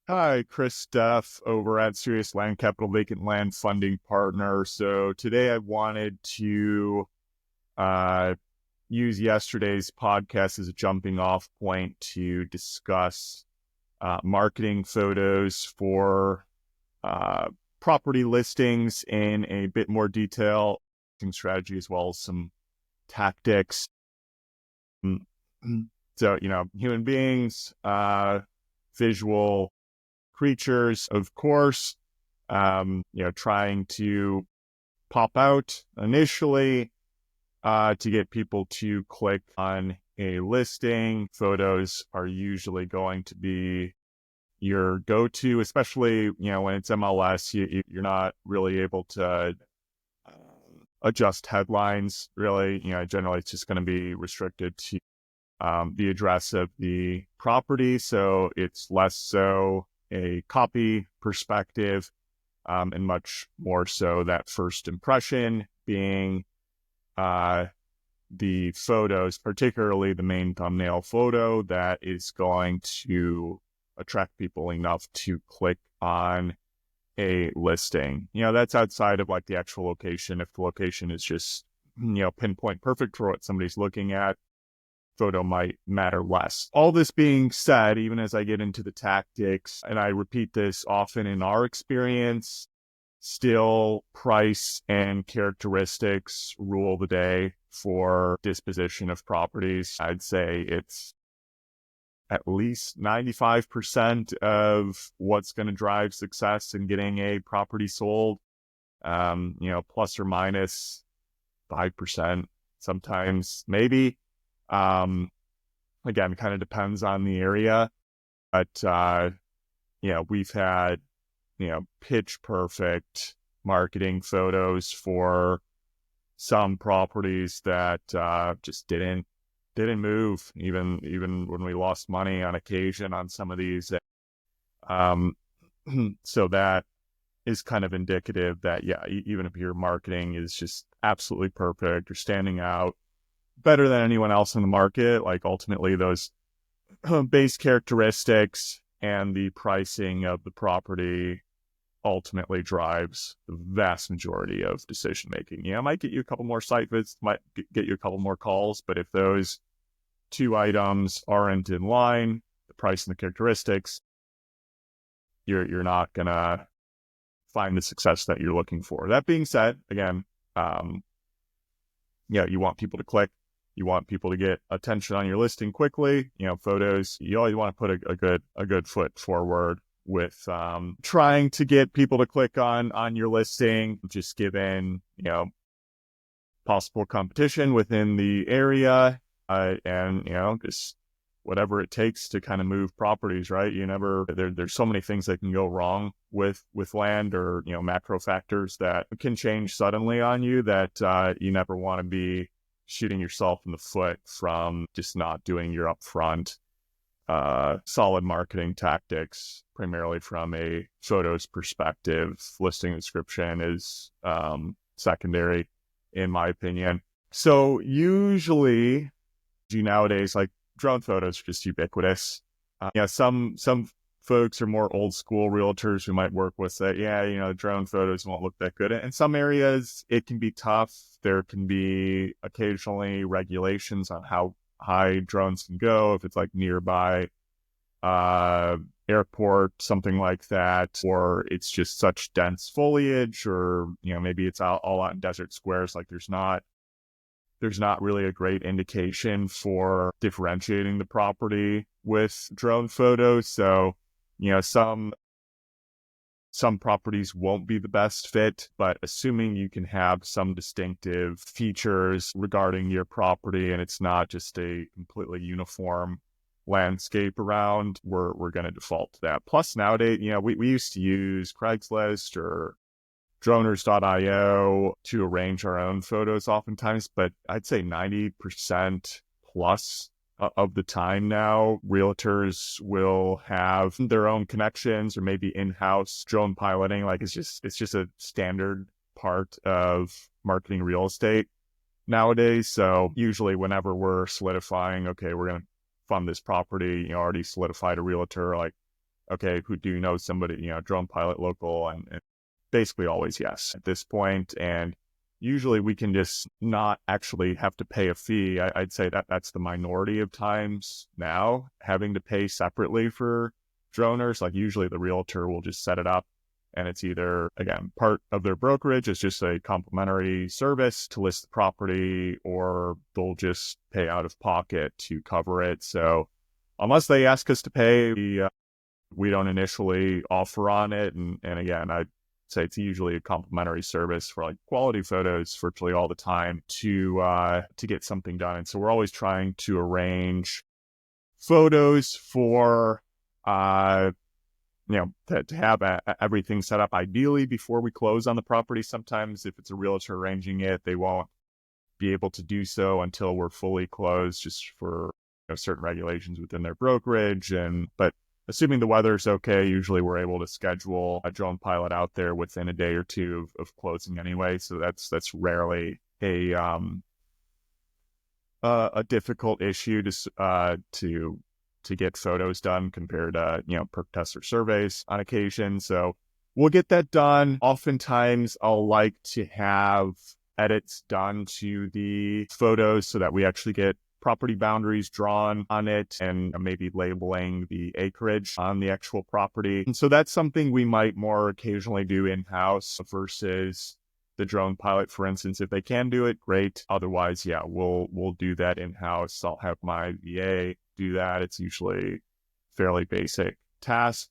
Hi, Chris Duff over at Serious Land Capital Vacant Land Funding Partner. So today I wanted to uh, use yesterday's podcast as a jumping off point to discuss marketing photos for uh, property listings in a bit more detail, strategy as well as some tactics. Mm, So, human beings, visual creatures, of course, trying to pop out initially to get people to click on a listing. Photos are usually going to be your go-to, especially, when it's MLS, you're not really able to adjust headlines, really. Generally it's just going to be restricted to the address of the property. So it's less so a copy perspective, and much more so that first impression being the photos, particularly the main thumbnail photo that is going to attract people enough to click on a listing. That's outside of like the actual location. If the location is just, pinpoint perfect for what somebody's looking at, photo might matter less. All this being said, even as I get into the tactics, and I repeat this often in our experience, still price and characteristics rule the day for disposition of properties. I'd say it's at least 95% of what's going to drive success in getting a property sold, plus or minus 5%, sometimes maybe. Again, kind of depends on the area, but, we've had, pitch perfect marketing photos for some properties that, just didn't move, even when we lost money on occasion on some of these. Um, so that is kind of indicative that, yeah, even if your marketing is just absolutely perfect, you're standing out better than anyone else in the market, like ultimately those base characteristics and the pricing of the property ultimately drives the vast majority of decision making. It might get you a couple more site visits, might get you a couple more calls, but if those two items aren't in line, the price and the characteristics, you're not gonna find the success that you're looking for. That being said, again, you want people to click. You want people to get attention on your listing quickly. Photos, you always want to put a good foot forward with trying to get people to click on your listing, just given, possible competition within the area, and, just whatever it takes to kind of move properties, right? There's so many things that can go wrong with land, or, macro factors that can change suddenly on you that you never want to be shooting yourself in the foot from just not doing your upfront solid marketing tactics, primarily from a photos perspective. Listing description is secondary, in my opinion. So usually, nowadays, like, drone photos are just ubiquitous. Some folks are more old school realtors who might work with that. Drone photos won't look that good. In some areas, it can be tough. There can be occasionally regulations on how high drones can go. If it's like nearby airport, something like that, or it's just such dense foliage, or, maybe it's all out in desert squares. Like there's not really a great indication for differentiating the property with drone photos. So, some properties won't be the best fit, but assuming you can have some distinctive features regarding your property and it's not just a completely uniform landscape around, we're going to default to that. Plus nowadays, we used to use Craigslist or droners.io to arrange our own photos oftentimes, but I'd say 90% plus of the time now, realtors will have their own connections or maybe in-house drone piloting. Like it's just a standard part of marketing real estate nowadays. So usually whenever we're solidifying, okay, we're going to fund this property, already solidified a realtor, like okay, who do you know somebody, drone pilot local, and basically always yes at this point. And usually we can just not actually have to pay a fee. I'd say that that's the minority of times now, having to pay separately for droners. Like usually the realtor will just set it up, and it's either, again, part of their brokerage, it's just a complimentary service to list the property, or they'll just pay out of pocket to cover it. So unless they ask us to pay, we don't initially offer on it. And again, I'd say it's usually a complimentary service for like quality photos virtually all the time to get something done. And so we're always trying to arrange photos for to have everything set up ideally before we close on the property. Sometimes if it's a realtor arranging it, they won't be able to do so until we're fully closed, just for certain regulations within their brokerage. But assuming the weather's okay, usually we're able to schedule a drone pilot out there within a day or two of closing anyway. So that's rarely a difficult issue to get photos done compared to, perk tester surveys on occasion. So we'll get that done. Oftentimes I'll like to have edits done to the photos so that we actually get property boundaries drawn on it, and maybe labeling the acreage on the actual property. And so that's something we might more occasionally do in-house versus the drone pilot, for instance. If they can do it, great. Otherwise, yeah, we'll do that in-house. I'll have my VA do that. It's usually fairly basic task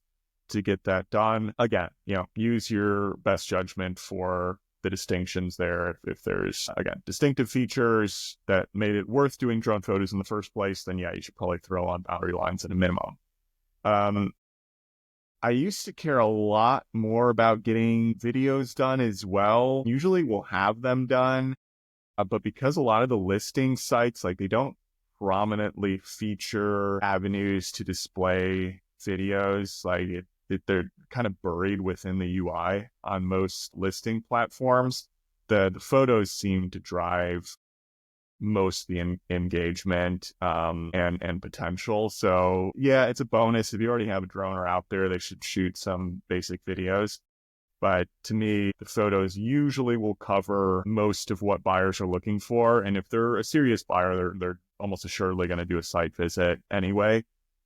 to get that done. Again, use your best judgment for the distinctions there. If there's, again, distinctive features that made it worth doing drone photos in the first place, then yeah, you should probably throw on boundary lines at a minimum. I used to care a lot more about getting videos done as well. Usually we'll have them done, but because a lot of the listing sites, like, they don't prominently feature avenues to display videos, like they're kind of buried within the UI on most listing platforms. The photos seem to drive most of the engagement and potential. So yeah, it's a bonus. If you already have a droner out there, they should shoot some basic videos. But to me, the photos usually will cover most of what buyers are looking for. And if they're a serious buyer, they're almost assuredly going to do a site visit anyway.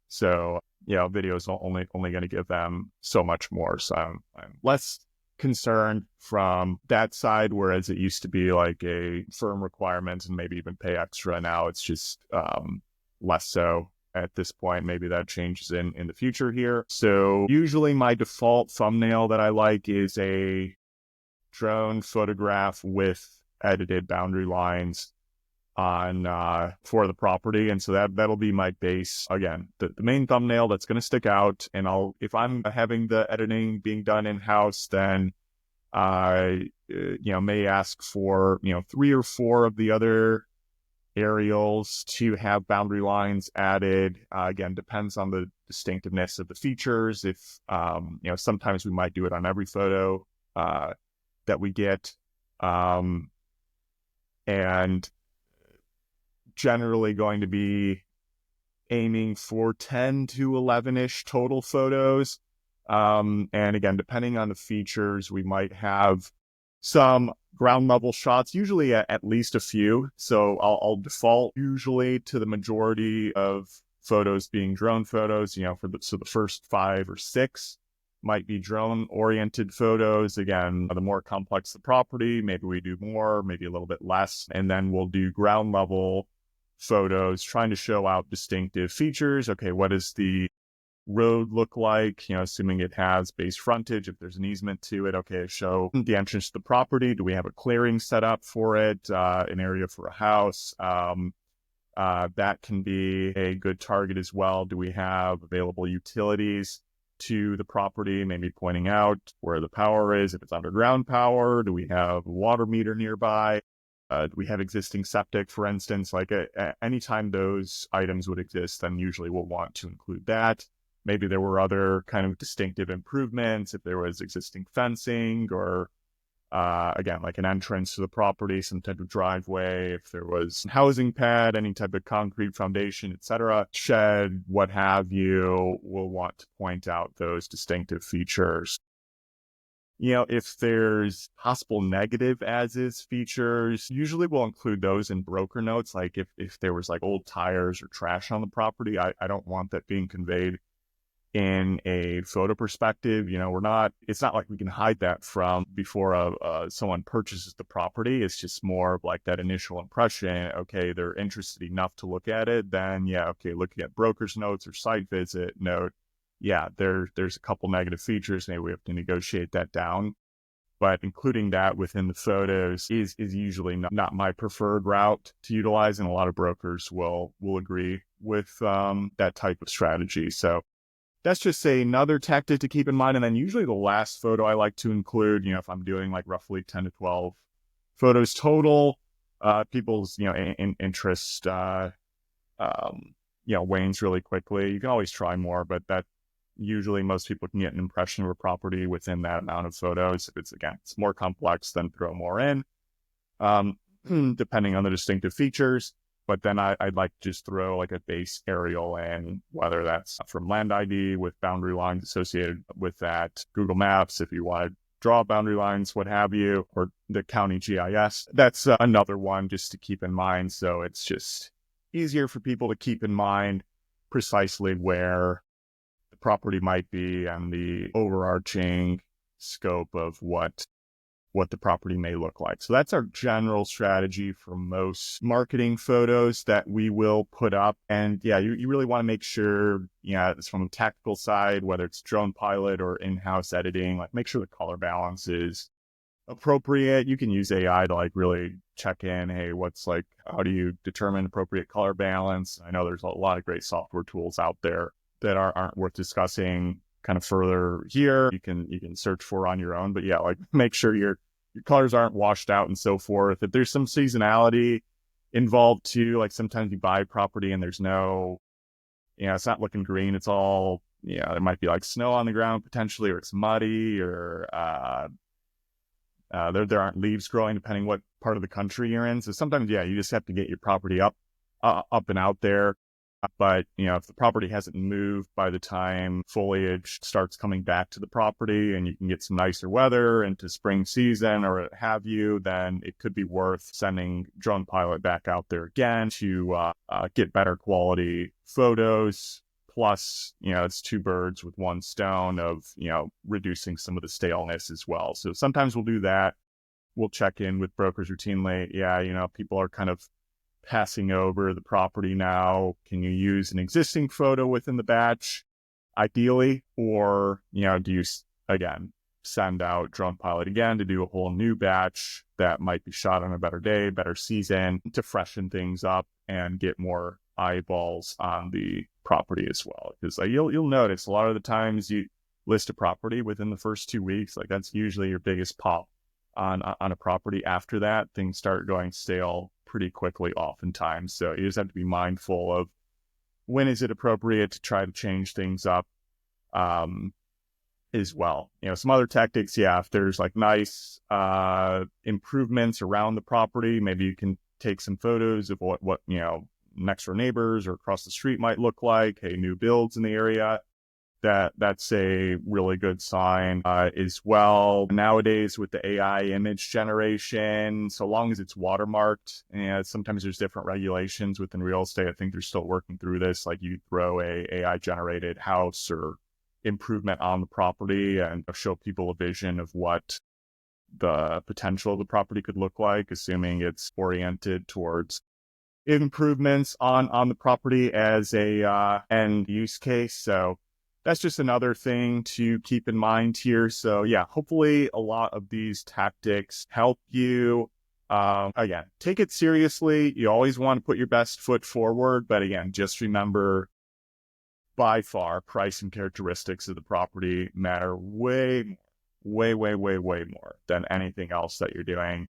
So, video is only going to give them so much more. So I'm less concerned from that side, whereas it used to be like a firm requirement and maybe even pay extra. Now it's just less so at this point. Maybe that changes in the future here. So usually my default thumbnail that I like is a drone photograph with edited boundary lines on for the property. And so that'll be my base. Again, the main thumbnail that's going to stick out. And if I'm having the editing being done in-house, then I may ask for 3 or 4 of the other aerials to have boundary lines added. Again, depends on the distinctiveness of the features. If sometimes we might do it on every photo that we get, and generally going to be aiming for 10 to 11-ish total photos. And again, depending on the features, we might have some ground level shots, usually at least a few. So I'll default usually to the majority of photos being drone photos, so the first 5 or 6 might be drone oriented photos. Again, the more complex the property, maybe we do more, maybe a little bit less. And then we'll do ground level photos, trying to show out distinctive features. Okay, what does the road look like? Assuming it has base frontage, if there's an easement to it, okay, show the entrance to the property. Do we have a clearing set up for it? An area for a house? That can be a good target as well. Do we have available utilities to the property? Maybe pointing out where the power is, if it's underground power. Do we have a water meter nearby? Do we have existing septic, for instance? Like anytime those items would exist, then usually we'll want to include that. Maybe there were other kind of distinctive improvements, if there was existing fencing or Again, like an entrance to the property, some type of driveway, if there was a housing pad, any type of concrete foundation, etc., shed, what have you, we'll want to point out those distinctive features. If there's possible negative as-is features, usually we'll include those in broker notes. Like if there was like old tires or trash on the property, I don't want that being conveyed in a photo perspective. It's not like we can hide that from before someone purchases the property. It's just more of like that initial impression. Okay, they're interested enough to look at it. Then, yeah, okay, looking at broker's notes or site visit note, yeah, there's a couple negative features. Maybe we have to negotiate that down. But including that within the photos is usually not my preferred route to utilize. And a lot of brokers will agree with that type of strategy. So that's just another tactic to keep in mind. And then usually the last photo I like to include, if I'm doing like roughly 10 to 12 photos total, people's, interest, wanes really quickly. You can always try more, but that usually most people can get an impression of a property within that amount of photos. If it's more complex, then throw more in, depending on the distinctive features. But then I'd like to just throw like a base aerial in, whether that's from Land ID with boundary lines associated with that, Google Maps, if you want to draw boundary lines, what have you, or the county GIS. That's another one just to keep in mind. So it's just easier for people to keep in mind precisely where the property might be and the overarching scope of what the property may look like. So that's our general strategy for most marketing photos that we will put up. And yeah, you really want to make sure, it's from a tactical side, whether it's drone pilot or in-house editing, like make sure the color balance is appropriate. You can use AI to like really check in, hey, how do you determine appropriate color balance? I know there's a lot of great software tools out there that aren't worth discussing kind of further here. You can search for on your own, but yeah, like make sure your colors aren't washed out and so forth. If there's some seasonality involved too, like sometimes you buy property and there's no, it's not looking green. It's all, there might be like snow on the ground potentially, or it's muddy, or there aren't leaves growing depending what part of the country you're in. So sometimes, yeah, you just have to get your property up and out there. But, if the property hasn't moved by the time foliage starts coming back to the property and you can get some nicer weather into spring season or what have you, then it could be worth sending drone pilot back out there again to get better quality photos. Plus, it's two birds with one stone of, reducing some of the staleness as well. So sometimes we'll do that. We'll check in with brokers routinely. Yeah, people are kind of passing over the property now. Can you use an existing photo within the batch, ideally? Or, do you, again, send out drone pilot again to do a whole new batch that might be shot on a better day, better season, to freshen things up and get more eyeballs on the property as well? Because you'll notice a lot of the times you list a property within the first 2 weeks, like that's usually your biggest pop on a property. After that, things start going stale pretty quickly oftentimes. So you just have to be mindful of when is it appropriate to try to change things up as well. Some other tactics, yeah, if there's like nice improvements around the property, maybe you can take some photos of what next door neighbors or across the street might look like. Hey, new builds in the area. That's a really good sign as well. Nowadays with the AI image generation, so long as it's watermarked, and sometimes there's different regulations within real estate. I think they're still working through this. Like you throw a AI generated house or improvement on the property and show people a vision of what the potential of the property could look like, assuming it's oriented towards improvements on the property as a end use case. So that's just another thing to keep in mind here. So yeah, hopefully a lot of these tactics help you. Again, take it seriously. You always want to put your best foot forward. But again, just remember, by far, price and characteristics of the property matter way more than anything else that you're doing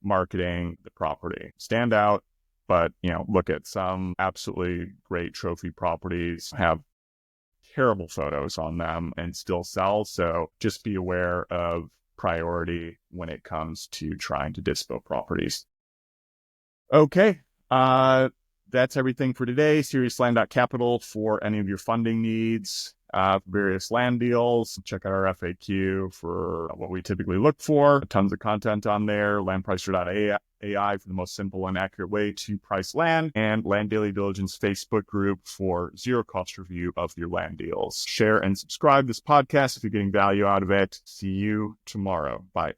marketing the property. Stand out, but look at some absolutely great trophy properties have terrible photos on them and still sell. So just be aware of priority when it comes to trying to dispo properties. Okay. That's everything for today. SeriousLand.capital for any of your funding needs, various land deals. Check out our FAQ for what we typically look for. Tons of content on there. Landpricer.ai for the most simple and accurate way to price land, and Land Daily Diligence Facebook group for zero cost review of your land deals. Share and subscribe this podcast if you're getting value out of it. See you tomorrow. Bye.